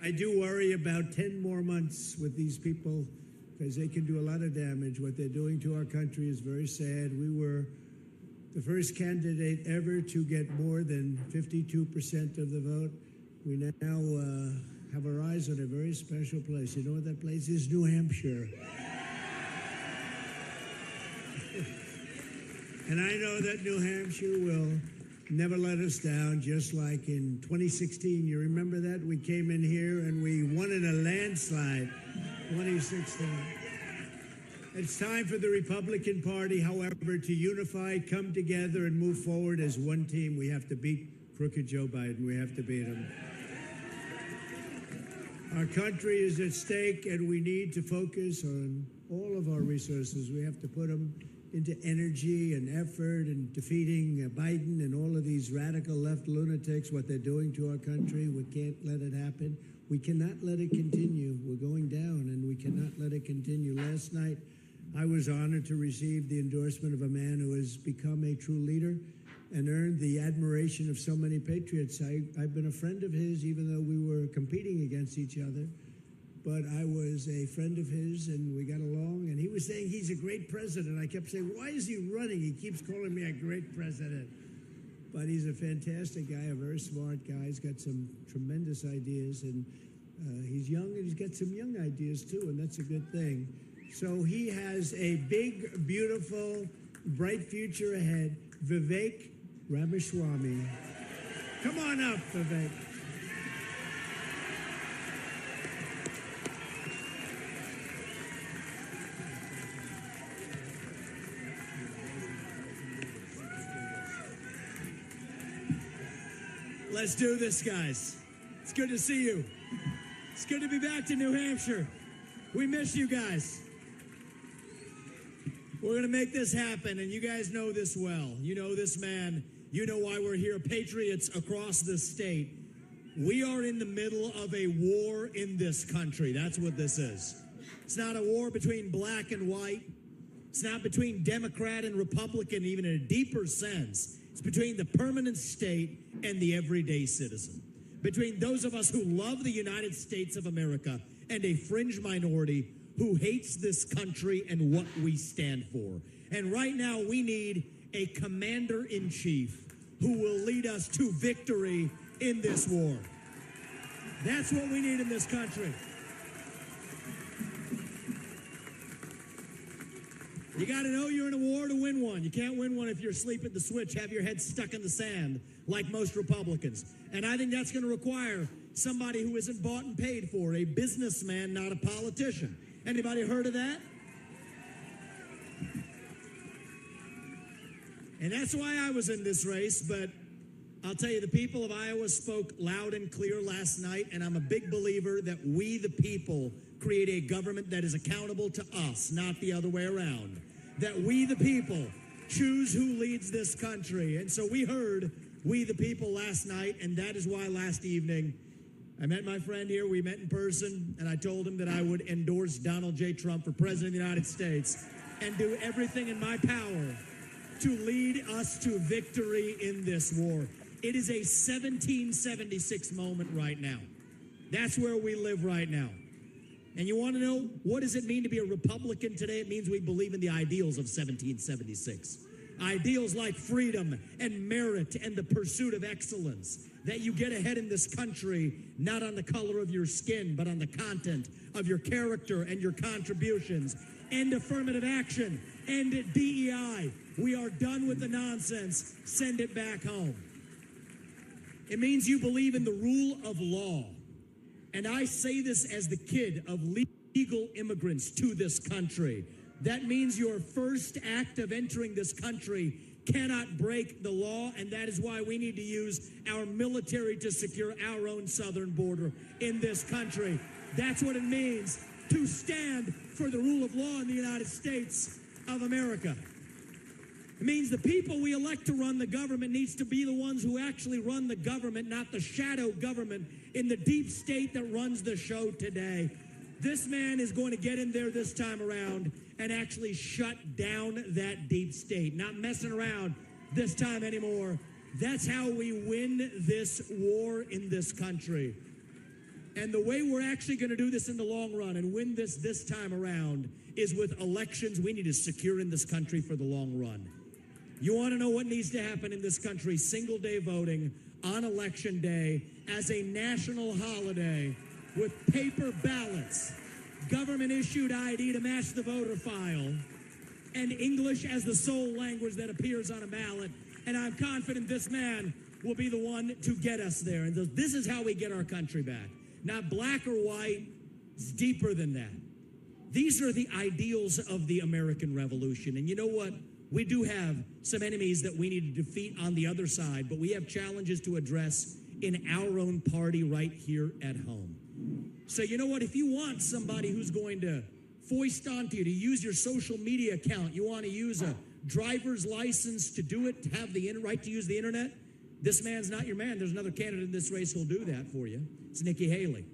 I do worry about 10 more months with these people because they can do a lot of damage. What they're doing to our country is very sad. We were the first candidate ever to get more than 52% of the vote. We now have our eyes on a very special place. You know what that place is? New Hampshire. And I know that New Hampshire will never let us down, just like in 2016. You remember that? We came in here and we won in a landslide, 2016. It's time for the Republican Party, however, to unify, come together, and move forward as one team. We have to beat crooked Joe Biden. We have to beat him. Our country is at stake, and we need to focus on all of our resources. We have to put them into energy and effort and defeating Biden and all of these radical left lunatics, what they're doing to our country. We can't let it happen. We cannot let it continue. We're going down, and we cannot let it continue. Last night, I was honored to receive the endorsement of a man who has become a true leader and earned the admiration of so many patriots. I've been a friend of his, even though we were competing against each other. But I was a friend of his, and we got along. And he was saying he's a great president. I kept saying, why is he running? He keeps calling me a great president. But he's a fantastic guy, a very smart guy. He's got some tremendous ideas, and he's young, and he's got some young ideas, too, and that's a good thing. So he has a big, beautiful, bright future ahead. Vivek Ramaswamy. Come on up, Vivek. Let's do this, guys. It's good to see you. It's good to be back to New Hampshire. We miss you guys. We're going to make this happen, and you guys know this well. You know this man. You know why we're here. Patriots across the state. We are in the middle of a war in this country. That's what this is. It's not a war between black and white. It's not between Democrat and Republican, even in a deeper sense. It's between the permanent state and the everyday citizen. Between those of us who love the United States of America and a fringe minority who hates this country and what we stand for. And right now we need a commander-in-chief who will lead us to victory in this war. That's what we need in this country. You got to know you're in a war to win one. You can't win one if you're asleep at the switch, have your head stuck in the sand like most Republicans. And I think that's going to require somebody who isn't bought and paid for, a businessman, not a politician. Anybody heard of that? And that's why I was in this race, but I'll tell you, the people of Iowa spoke loud and clear last night, and I'm a big believer that we, the people, create a government that is accountable to us, not the other way around. That we, the people, choose who leads this country. And so we heard we, the people, last night, and that is why last evening I met my friend here, we met in person, and I told him that I would endorse Donald J. Trump for President of the United States and do everything in my power to lead us to victory in this war. It is a 1776 moment right now. That's where we live right now. And you want to know, what does it mean to be a Republican today? It means we believe in the ideals of 1776. Ideals like freedom and merit and the pursuit of excellence. That you get ahead in this country, not on the color of your skin, but on the content of your character and your contributions. End affirmative action. End DEI. We are done with the nonsense. Send it back home. It means you believe in the rule of law. And I say this as the kid of legal immigrants to this country. That means your first act of entering this country cannot break the law, and that is why we need to use our military to secure our own southern border in this country. That's what it means to stand for the rule of law in the United States of America. It means the people we elect to run the government needs to be the ones who actually run the government, not the shadow government in the deep state that runs the show today. This man is going to get in there this time around and actually shut down that deep state. Not messing around this time anymore. That's how we win this war in this country. And the way we're actually going to do this in the long run and win this time around is with elections we need to secure in this country for the long run. You want to know what needs to happen in this country? Single day voting on election day as a national holiday with paper ballots, government issued ID to match the voter file, and English as the sole language that appears on a ballot. And I'm confident this man will be the one to get us there. And this is how we get our country back. Not black or white, it's deeper than that. These are the ideals of the American Revolution. And you know what? We do have some enemies that we need to defeat on the other side, but we have challenges to address in our own party right here at home. So you know what? If you want somebody who's going to foist onto you to use your social media account, you want to use a driver's license to do it, to have the right to use the internet, this man's not your man. There's another candidate in this race who'll do that for you. It's Nikki Haley.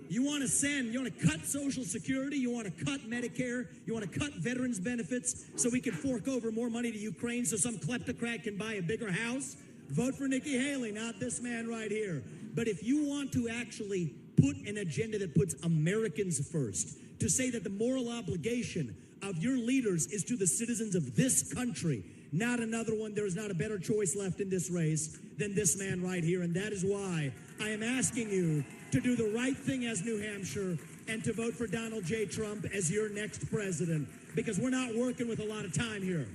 You want to cut Social Security, you want to cut Medicare, you want to cut veterans benefits so we can fork over more money to Ukraine so some kleptocrat can buy a bigger house? Vote for Nikki Haley, not this man right here. But if you want to actually put an agenda that puts Americans first, to say that the moral obligation of your leaders is to the citizens of this country, not another one, there is not a better choice left in this race than this man right here. And that is why I am asking you to do the right thing as New Hampshire and to vote for Donald J. Trump as your next president, because we're not working with a lot of time here.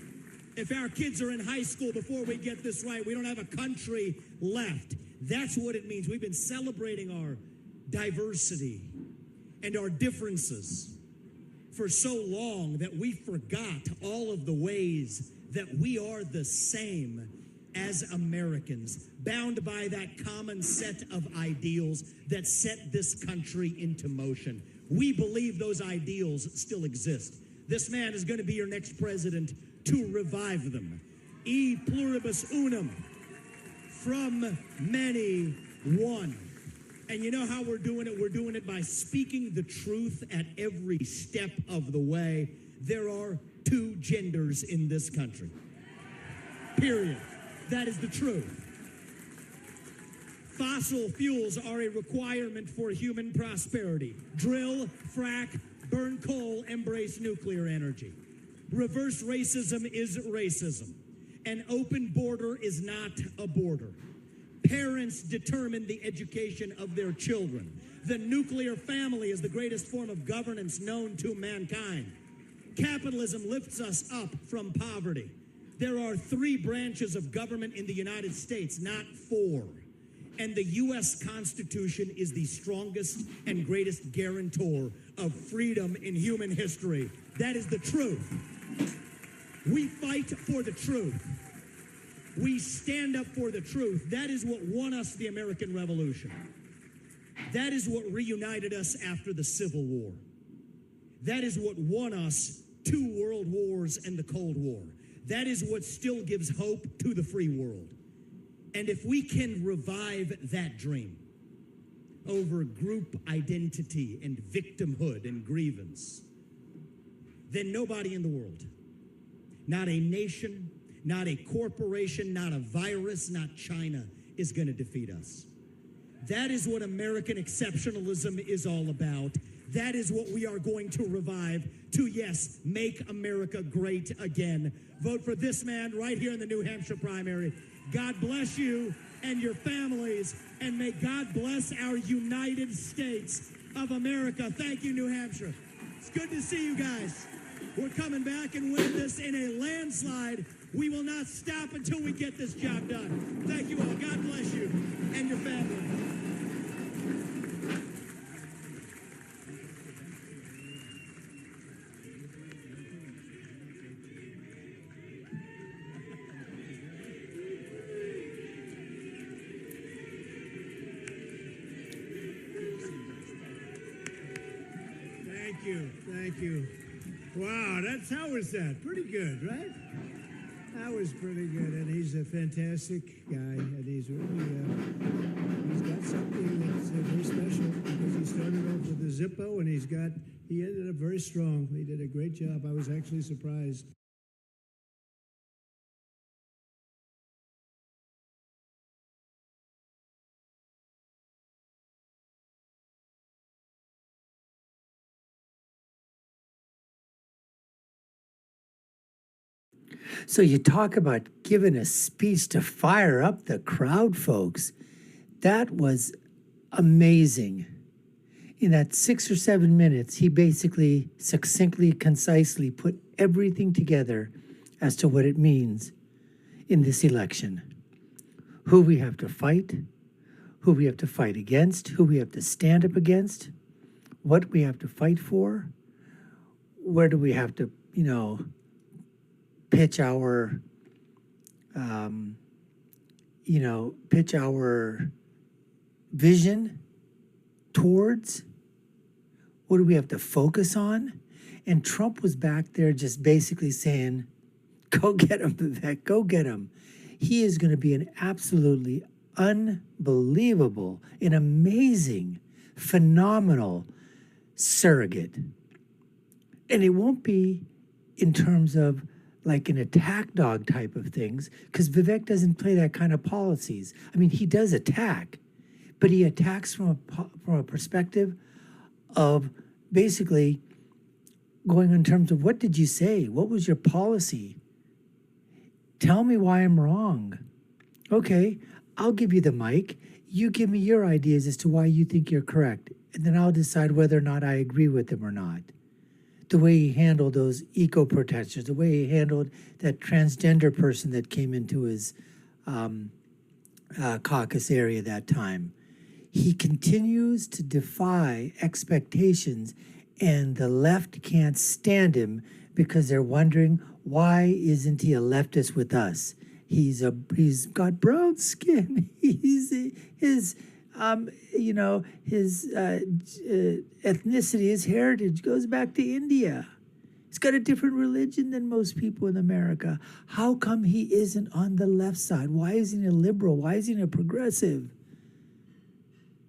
If our kids are in high school before we get this right, we don't have a country left. That's what it means. We've been celebrating our diversity and our differences for so long that we forgot all of the ways that we are the same as Americans, bound by that common set of ideals that set this country into motion. We believe those ideals still exist. This man is going to be your next president to revive them. E pluribus unum, from many, one. And you know how we're doing it? We're doing it by speaking the truth at every step of the way. There are two genders in this country. Period. That is the truth. Fossil fuels are a requirement for human prosperity. Drill, frack, burn coal, embrace nuclear energy. Reverse racism is racism. An open border is not a border. Parents determine the education of their children. The nuclear family is the greatest form of governance known to mankind. Capitalism lifts us up from poverty. There are 3 branches of government in the United States, not 4. And the U.S. Constitution is the strongest and greatest guarantor of freedom in human history. That is the truth. We fight for the truth. We stand up for the truth. That is what won us the American Revolution. That is what reunited us after the Civil War. That is what won us 2 world wars and the Cold War. That is what still gives hope to the free world. And if we can revive that dream over group identity and victimhood and grievance, then nobody in the world, not a nation, not a corporation, not a virus, not China, is going to defeat us. That is what American exceptionalism is all about. That is what we are going to revive to, yes, make America great again. Vote for this man right here in the New Hampshire primary. God bless you and your families, and may God bless our United States of America. Thank you, New Hampshire. It's good to see you guys. We're coming back and win this in a landslide. We will not stop until we get this job done. Thank you all. God bless you and your family. Thank you. Wow, how was that? Pretty good, right? That was pretty good, and he's a fantastic guy, and he's really, he's got something that's very special, because he started off with a Zippo, and he ended up very strong. He did a great job. I was actually surprised. So you talk about giving a speech to fire up the crowd, folks. That was amazing. In that 6 or 7 minutes, he basically succinctly, concisely put everything together as to what it means in this election. Who we have to fight, who we have to fight against, who we have to stand up against, what we have to fight for, where do we have to, pitch our, pitch our vision towards, what do we have to focus on? And Trump was back there just basically saying, go get him, Vivek, go get him. He is going to be an absolutely unbelievable, an amazing, phenomenal surrogate. And it won't be in terms of like an attack dog type of things, because Vivek doesn't play that kind of policies. I mean, he does attack, but he attacks from a perspective of basically going in terms of, what did you say? What was your policy? Tell me why I'm wrong. Okay, I'll give you the mic. You give me your ideas as to why you think you're correct, and then I'll decide whether or not I agree with them or not. The way he handled those eco-protesters, the way he handled that transgender person that came into his caucus area that time. He continues to defy expectations, and the left can't stand him because they're wondering, why isn't he a leftist with us? He's got brown skin. His ethnicity, his heritage goes back to India. He's got a different religion than most people in America. How come he isn't on the left side? Why isn't he a liberal? Why isn't he a progressive?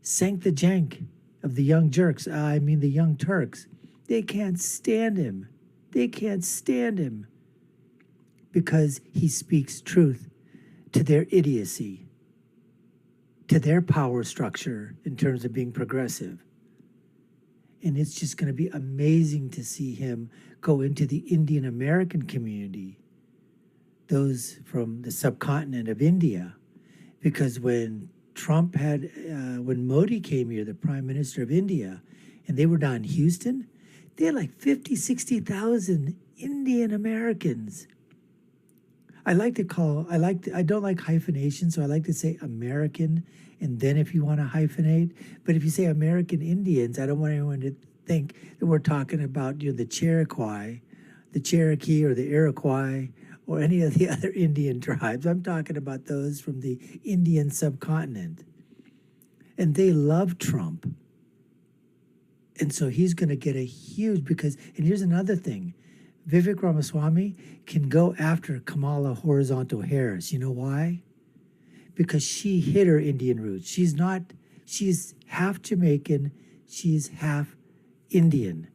Sank the jank of the young jerks. The young Turks. They can't stand him. They can't stand him because he speaks truth to their idiocy, to their power structure in terms of being progressive. And it's just going to be amazing to see him go into the Indian American community, those from the subcontinent of India, because when when Modi came here, the Prime Minister of India, and they were down in Houston, they had like 50, 60,000 Indian Americans. I don't like hyphenation, so I like to say American, and then if you want to hyphenate, but if you say American Indians, I don't want anyone to think that we're talking about the Cherokee or the Iroquois or any of the other Indian tribes. I'm talking about those from the Indian subcontinent. And they love Trump. And so he's going to get a huge, and here's another thing. Vivek Ramaswamy can go after Kamala Horizontal Harris. You know why? Because she hid her Indian roots. She's half Jamaican, she's half Indian.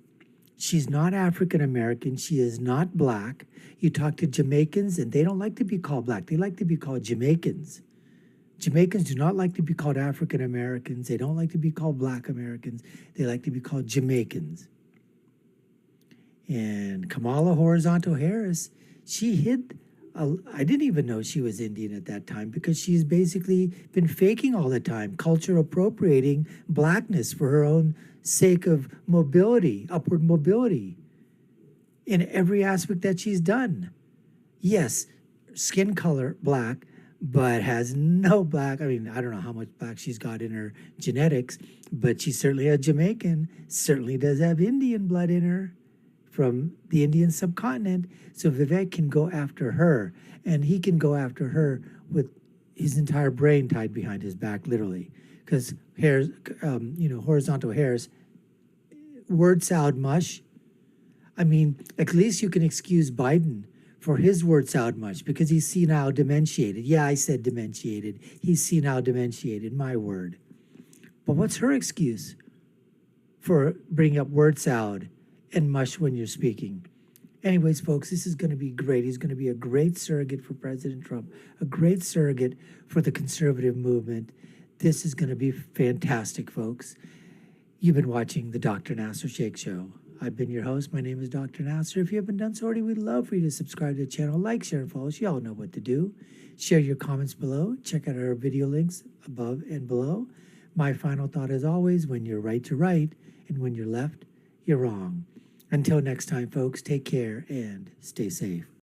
She's not African American, she is not black. You talk to Jamaicans and they don't like to be called black, they like to be called Jamaicans. Jamaicans do not like to be called African Americans, they don't like to be called black Americans, they like to be called Jamaicans. And Kamala Horizontal Harris, she hid, I didn't even know she was Indian at that time because she's basically been faking all the time, culture appropriating blackness for her own sake of mobility, upward mobility in every aspect that she's done. Yes, skin color black, but has no black. I don't know how much black she's got in her genetics, but she's certainly a Jamaican, certainly does have Indian blood in her from the Indian subcontinent. So Vivek can go after her, and he can go after her with his entire brain tied behind his back, literally. Because Horizontal Harris, word salad mush. At least you can excuse Biden for his word salad mush because he's senile dementiated. Yeah, I said dementiated. He's senile dementiated, my word. But what's her excuse for bringing up word salad and mush when you're speaking? Anyways, folks, this is going to be great. He's going to be a great surrogate for President Trump, a great surrogate for the conservative movement. This is going to be fantastic, folks. You've been watching the Dr. Nasir Shaikh Show. I've been your host. My name is Dr. Nasir. If you haven't done so already, we'd love for you to subscribe to the channel, like, share, and follow us. You all know what to do. Share your comments below. Check out our video links above and below. My final thought is always, when you're right, you're right, and when you're left, you're wrong. Until next time, folks, take care and stay safe.